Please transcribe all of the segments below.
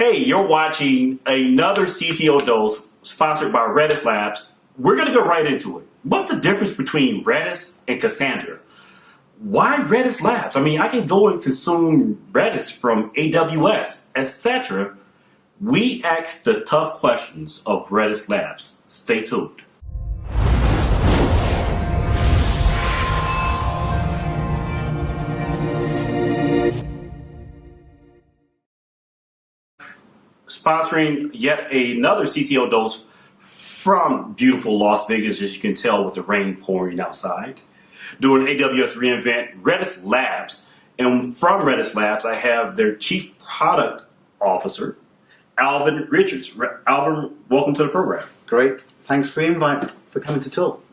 Hey, you're watching another CTO Dose sponsored by Redis Labs. We're going to go right into it. What's the difference between Redis and Cassandra? Why Redis Labs? I mean, I can go and consume Redis from AWS, etc. We ask the tough questions of Redis Labs. Stay tuned. Sponsoring yet another CTO Dose from beautiful Las Vegas, as you can tell with the rain pouring outside. Doing AWS reInvent Redis Labs. And from Redis Labs, I have their Chief Product Officer, Alvin Richards. Alvin, welcome to the program. Great. Thanks for the invite, for coming to talk.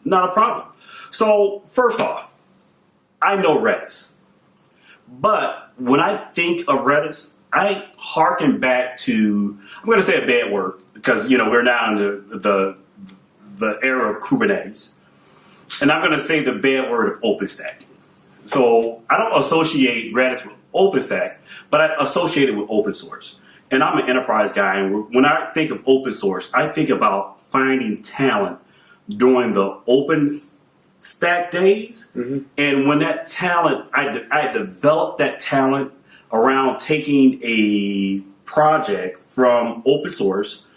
Not a problem. So, first off, I know Redis. But when I think of Redis, I harken back to, I'm going to say a bad word, because, we're now in the era of Kubernetes. And I'm going to say the bad word of OpenStack. So I don't associate Redis with OpenStack, but I associate it with open source. And I'm an enterprise guy, and when I think of open source, I think about finding talent during the OpenStack days. Mm-hmm. And when that talent, I developed that talent around taking a project from open source,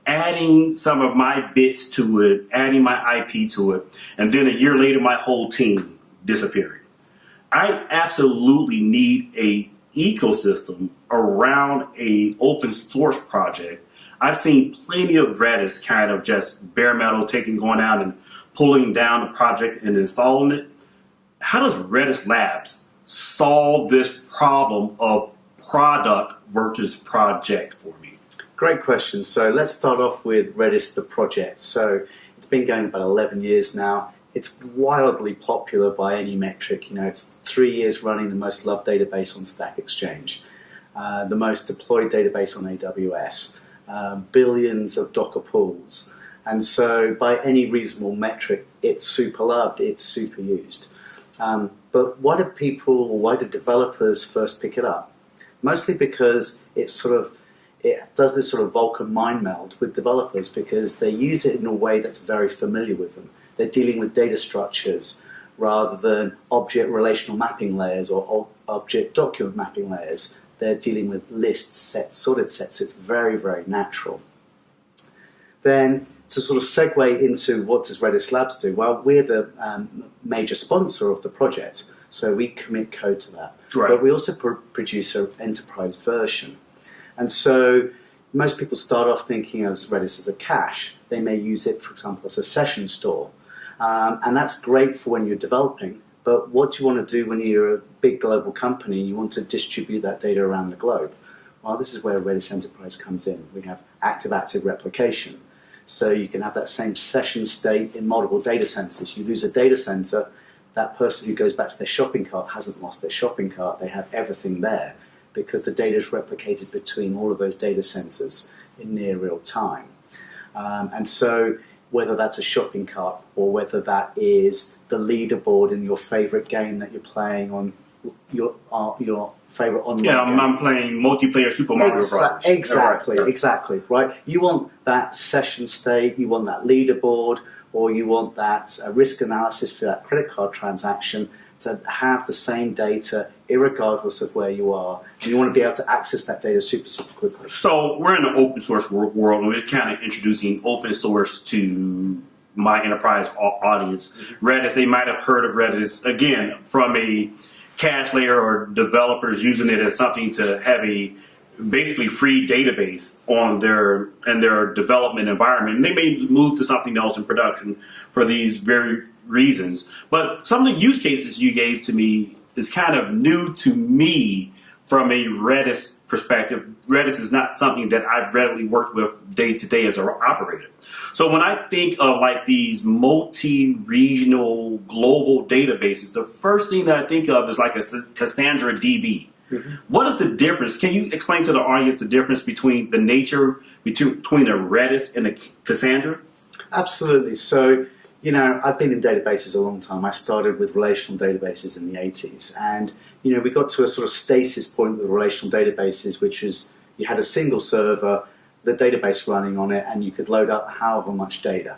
adding some of my bits to it, adding my IP to it, and then a year later my whole team disappearing. I absolutely need a ecosystem around a open source project. I've seen plenty of Redis kind of just bare metal, going out and pulling down the project and installing it. How does Redis Labs solve this problem of product versus project for me? Great question. So let's start off with Redis, the project. So it's been going about 11 years now. It's wildly popular by any metric. It's 3 years running the most loved database on Stack Exchange, the most deployed database on AWS, billions of Docker pools. And so by any reasonable metric, it's super loved, it's super used. But why do developers first pick it up? Mostly because it does this sort of Vulkan mind meld with developers, because they use it in a way that's very familiar with them. They're dealing with data structures rather than object relational mapping layers or object document mapping layers. They're dealing with lists, sets, sorted sets. It's very, very natural. Then to sort of segue into what does Redis Labs do? Well, we're the major sponsor of the project, so we commit code to that. Right. But we also produce an enterprise version. And so most people start off thinking of Redis as a cache. They may use it, for example, as a session store. And that's great for when you're developing. But what do you want to do when you're a big global company? You want to distribute that data around the globe. Well, this is where Redis Enterprise comes in. We have active-active replication. So you can have that same session state in multiple data centers. You lose a data center, that person who goes back to their shopping cart hasn't lost their shopping cart. They have everything there because the data is replicated between all of those data centers in near real time. And so whether that's a shopping cart or whether that is the leaderboard in your favorite game that you're playing on your favorite online game. I'm playing multiplayer Super Mario Bros. Exactly, right? You want that session state, you want that leaderboard, or you want that risk analysis for that credit card transaction to have the same data irregardless of where you are. And you want to be able to access that data super, super quickly. So we're in an open source world, and we're kind of introducing open source to my enterprise audience. Mm-hmm. Redis, they might have heard of Redis, again, from a cache layer or developers using it as something to have a basically free database on their development environment. And they may move to something else in production for these very reasons. But some of the use cases you gave to me is kind of new to me from a Redis perspective. Redis is not something that I've readily worked with day to day as an operator. So when I think of like these multi-regional global databases, the first thing that I think of is like a Cassandra DB. Mm-hmm. What is the difference? Can you explain to the audience the difference between the nature between a Redis and a Cassandra? Absolutely. So, I've been in databases a long time. I started with relational databases in the 80s. And, we got to a sort of stasis point with relational databases, which is, You had a single server, the database running on it, and you could load up however much data.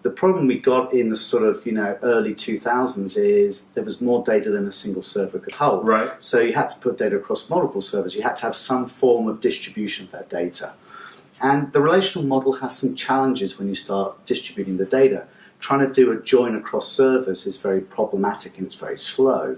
The problem we got in the sort of early 2000s is there was more data than a single server could hold. Right. So you had to put data across multiple servers. You had to have some form of distribution of that data. And the relational model has some challenges when you start distributing the data. Trying to do a join across servers is very problematic and it's very slow.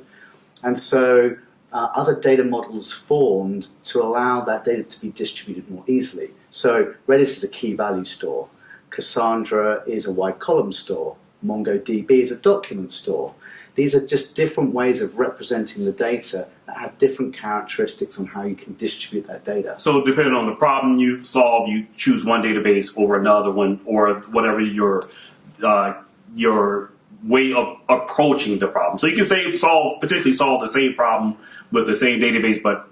And so other data models formed to allow that data to be distributed more easily. So Redis is a key value store. Cassandra is a wide column store. MongoDB is a document store. These are just different ways of representing the data that have different characteristics on how you can distribute that data. So depending on the problem you solve, you choose one database over another one, or whatever your way of approaching the problem. So you can potentially solve the same problem with the same database, but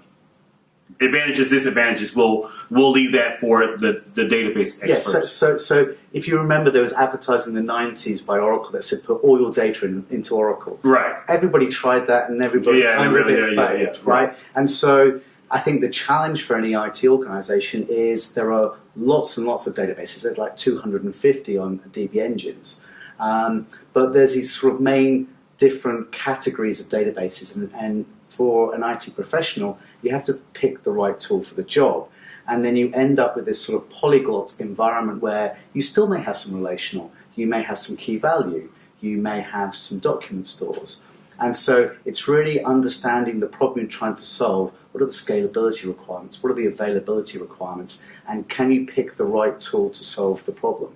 advantages, disadvantages, we'll leave that for the database experts. Yes, so if you remember, there was advertising in the 90s by Oracle that said put all your data into Oracle. Right. Everybody tried that and everybody failed, right? And so I think the challenge for any IT organization is there are lots and lots of databases. There's like 250 on DB engines. But there's these sort of main different categories of databases, and for an IT professional, you have to pick the right tool for the job. And then you end up with this sort of polyglot environment where you still may have some relational, you may have some key value, you may have some document stores. And so it's really understanding the problem you're trying to solve. What are the scalability requirements? What are the availability requirements? And can you pick the right tool to solve the problem?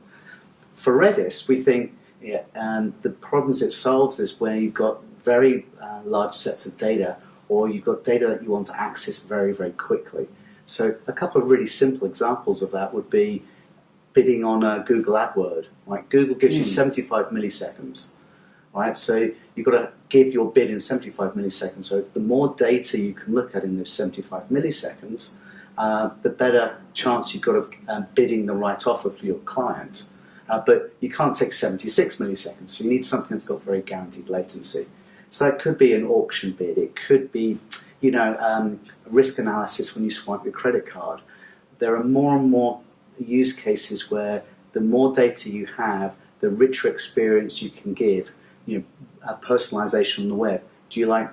For Redis, we think the problems it solves is where you've got very large sets of data, or you've got data that you want to access very, very quickly. So a couple of really simple examples of that would be bidding on Google AdWords. Right? Google gives you 75 milliseconds. Right? So you've got to give your bid in 75 milliseconds. So the more data you can look at in those 75 milliseconds, the better chance you've got of bidding the right offer for your client. But you can't take 76 milliseconds, so you need something that's got very guaranteed latency. So that could be an auction bid. It could be, risk analysis when you swipe your credit card. There are more and more use cases where the more data you have, the richer experience you can give. Personalization on the web. Do you like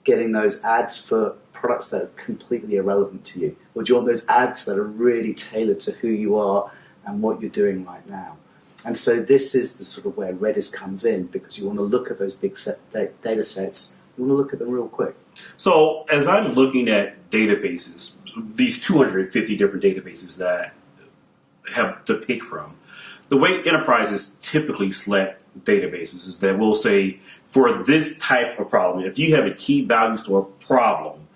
getting those ads for products that are completely irrelevant to you? Or do you want those ads that are really tailored to who you are and what you're doing right now? And so this is the sort of where Redis comes in, because you want to look at those big data sets, you want to look at them real quick. So as I'm looking at databases, these 250 different databases that I have to pick from, the way enterprises typically select databases is that we'll say, for this type of problem, if you have a key value store problem,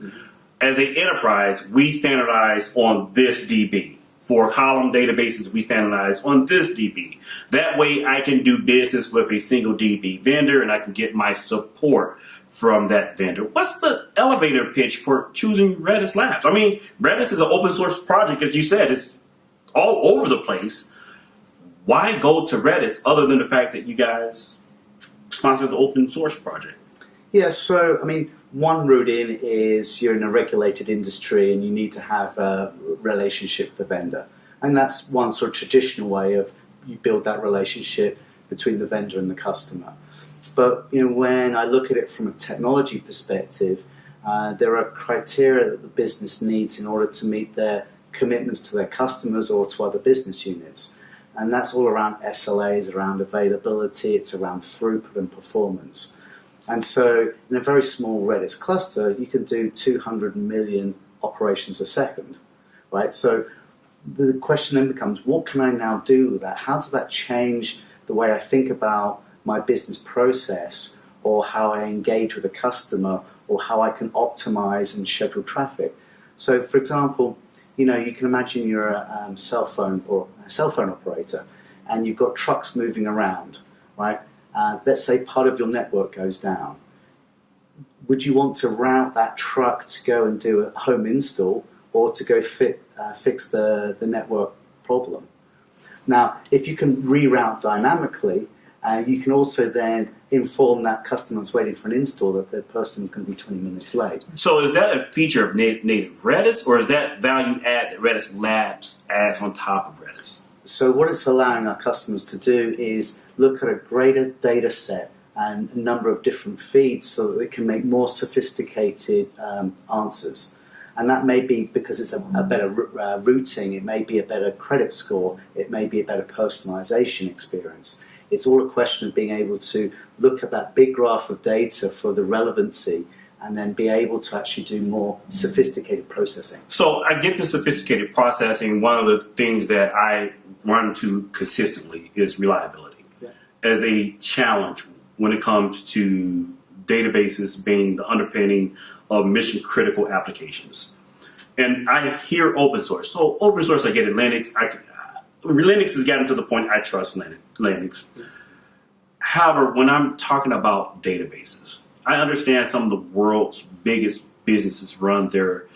as an enterprise, we standardize on this DB. For column databases, we standardize on this DB. That way I can do business with a single DB vendor and I can get my support from that vendor. What's the elevator pitch for choosing Redis Labs? I mean, Redis is an open source project, as you said. It's all over the place. Why go to Redis other than the fact that you guys sponsor the open source project? Yeah, so, I mean, one route in is you're in a regulated industry and you need to have a relationship with the vendor. And that's one sort of traditional way of you build that relationship between the vendor and the customer. But when I look at it from a technology perspective, there are criteria that the business needs in order to meet their commitments to their customers or to other business units. And that's all around SLAs, around availability, it's around throughput and performance. And so in a very small Redis cluster, you can do 200 million operations a second, right? So the question then becomes, what can I now do with that? How does that change the way I think about my business process, or how I engage with a customer, or how I can optimize and schedule traffic? So for example, you can imagine you're a cell phone operator and you've got trucks moving around, right? Let's say part of your network goes down. Would you want to route that truck to go and do a home install, or to go fix the network problem? Now, if you can reroute dynamically, You can also then inform that customer that's waiting for an install that the person's going to be 20 minutes late. So is that a feature of native Redis, or is that value add that Redis Labs adds on top of Redis? So what it's allowing our customers to do is look at a greater data set and a number of different feeds so that they can make more sophisticated answers. And that may be because it's a better routing, it may be a better credit score, it may be a better personalization experience. It's all a question of being able to look at that big graph of data for the relevancy and then be able to actually do more sophisticated processing. So I get the sophisticated processing. One of the things that I run to consistently is reliability as a challenge when it comes to databases being the underpinning of mission critical applications. And I hear open source. So open source, I get it. Linux has gotten to the point I trust Linux. However, when I'm talking about databases, I understand some of the world's biggest businesses run their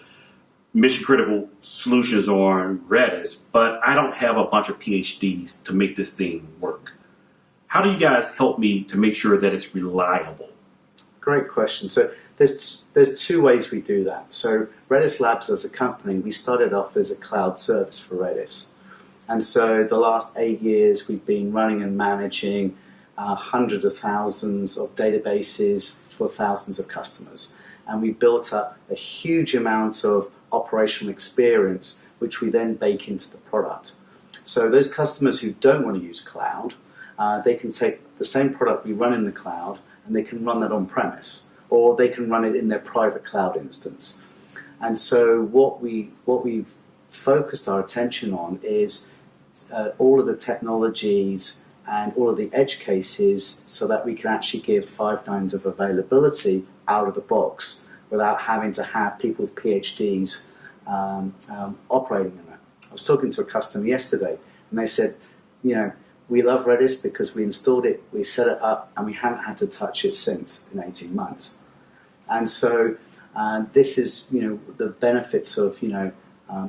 mission critical solutions on Redis, but I don't have a bunch of PhDs to make this thing work. How do you guys help me to make sure that it's reliable? Great question. So there's two ways we do that. So Redis Labs as a company, we started off as a cloud service for Redis. And so the last 8 years we've been running and managing hundreds of thousands of databases for thousands of customers. And we built up a huge amount of operational experience, which we then bake into the product. So those customers who don't want to use cloud, they can take the same product we run in the cloud and they can run that on premise, or they can run it in their private cloud instance. And so what we've focused our attention on is all of the technologies and all of the edge cases so that we can actually give 5 nines of availability out of the box without having to have people with PhDs operating in it. I was talking to a customer yesterday and they said, we love Redis because we installed it, we set it up, and we haven't had to touch it since in 18 months. And so this is, the benefits of,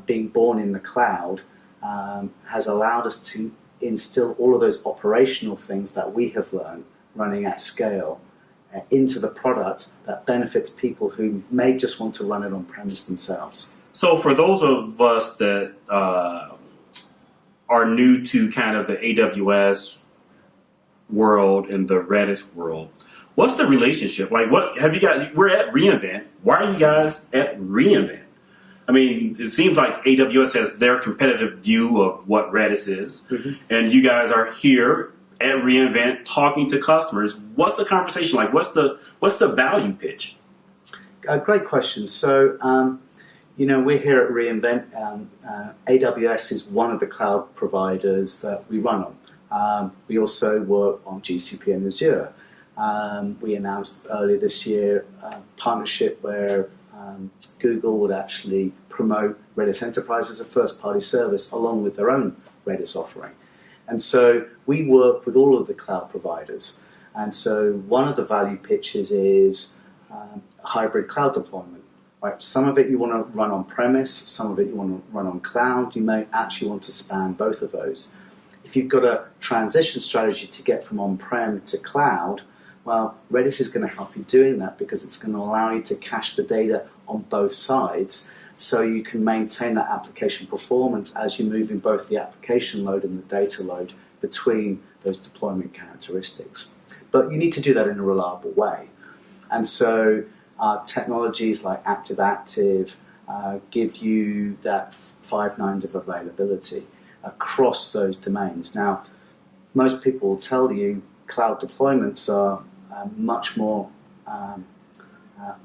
being born in the cloud has allowed us to instill all of those operational things that we have learned running at scale into the product that benefits people who may just want to run it on premise themselves. So for those of us that are new to kind of the AWS world and the Redis world, what's the relationship? Like, what have you guys? We're at reInvent. Why are you guys at reInvent? I mean, it seems like AWS has their competitive view of what Redis is, and you guys are here at reInvent talking to customers. What's the conversation like? What's the value pitch? Great question. So, we're here at reInvent. AWS is one of the cloud providers that we run on. We also work on GCP and Azure. We announced earlier this year a partnership where Google would actually promote Redis Enterprise as a first-party service along with their own Redis offering. And so we work with all of the cloud providers. And so one of the value pitches is hybrid cloud deployment. Right? Some of it you want to run on premise, some of it you want to run on cloud. You may actually want to span both of those. If you've got a transition strategy to get from on-prem to cloud, well, Redis is going to help you doing that because it's going to allow you to cache the data on both sides so you can maintain that application performance as you move in both the application load and the data load between those deployment characteristics. But you need to do that in a reliable way. And so technologies like active-active give you that 5 nines of availability across those domains. Now, most people will tell you cloud deployments are much more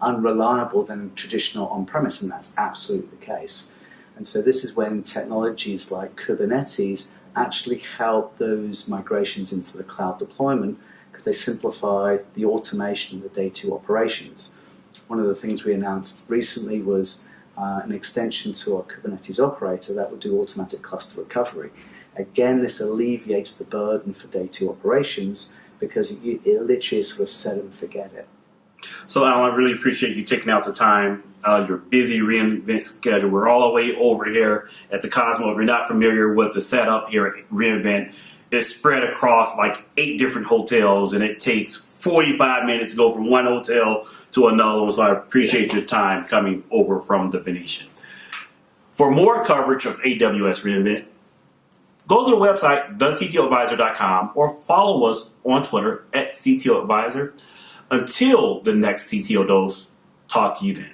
unreliable than traditional on-premise, and that's absolutely the case. And so this is when technologies like Kubernetes actually help those migrations into the cloud deployment because they simplify the automation of the day 2 operations. One of the things we announced recently was an extension to our Kubernetes operator that would do automatic cluster recovery. Again, this alleviates the burden for day 2 operations because it literally is sort of set and forget it. So, Alan, I really appreciate you taking out the time. Your busy reInvent schedule. We're all the way over here at the Cosmo. If you're not familiar with the setup here at reInvent, is spread across like 8 different hotels, and it takes 45 minutes to go from one hotel to another one. So I appreciate your time coming over from the Venetian. For more coverage of AWS reInvent, go to the website, thectoadvisor.com, or follow us on Twitter at CTOadvisor. Until the next CTO Dose, talk to you then.